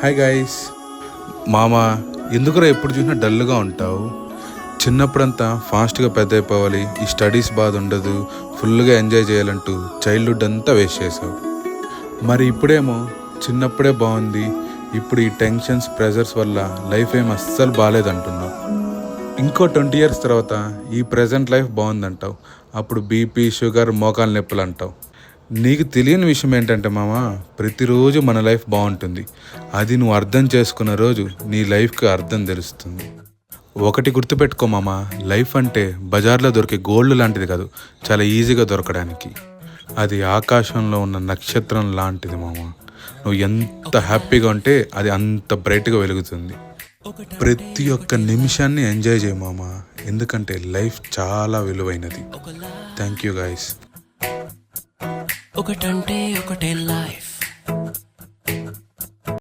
Hi guys. మామ, ఎందుకురా ఎప్పుడు చూసినా డల్గా ఉంటావు? చిన్నప్పుడంతా ఫాస్ట్గా పెద్ద అయిపోవాలి, ఈ స్టడీస్ బాధ ఉండదు, ఫుల్గా ఎంజాయ్ చేయాలంటూ చైల్డ్హుడ్ అంతా వేస్ట్ చేసావు. మరి ఇప్పుడేమో చిన్నప్పుడే బాగుంది, ఇప్పుడు ఈ టెన్షన్స్ ప్రెజర్స్ వల్ల లైఫ్ ఏం అస్సలు బాగాలేదంటున్నావు. ఇంకో 20 years తర్వాత ఈ ప్రజెంట్ లైఫ్ బాగుందంటావు, అప్పుడు బీపీ షుగర్ మోకాలు నొప్పులు అంటావు. నీకు తెలియని విషయం ఏంటంటే మామ, ప్రతిరోజు మన లైఫ్ బాగుంటుంది. అది నువ్వు అర్థం చేసుకున్న రోజు నీ లైఫ్కి అర్థం తెలుస్తుంది. ఒకటి గుర్తుపెట్టుకో మామ, లైఫ్ అంటే బజార్లో దొరికే గోల్డ్ లాంటిది కాదు, చాలా ఈజీగా దొరకడానికి. అది ఆకాశంలో ఉన్న నక్షత్రం లాంటిది మామ. నువ్వు ఎంత హ్యాపీగా ఉంటే అది అంత బ్రైట్గా వెలుగుతుంది. ప్రతి ఒక్క నిమిషాన్ని ఎంజాయ్ చేయ మామ, ఎందుకంటే లైఫ్ చాలా విలువైనది. Thank you guys. ఒకటంటే ఒకటే లైఫ్.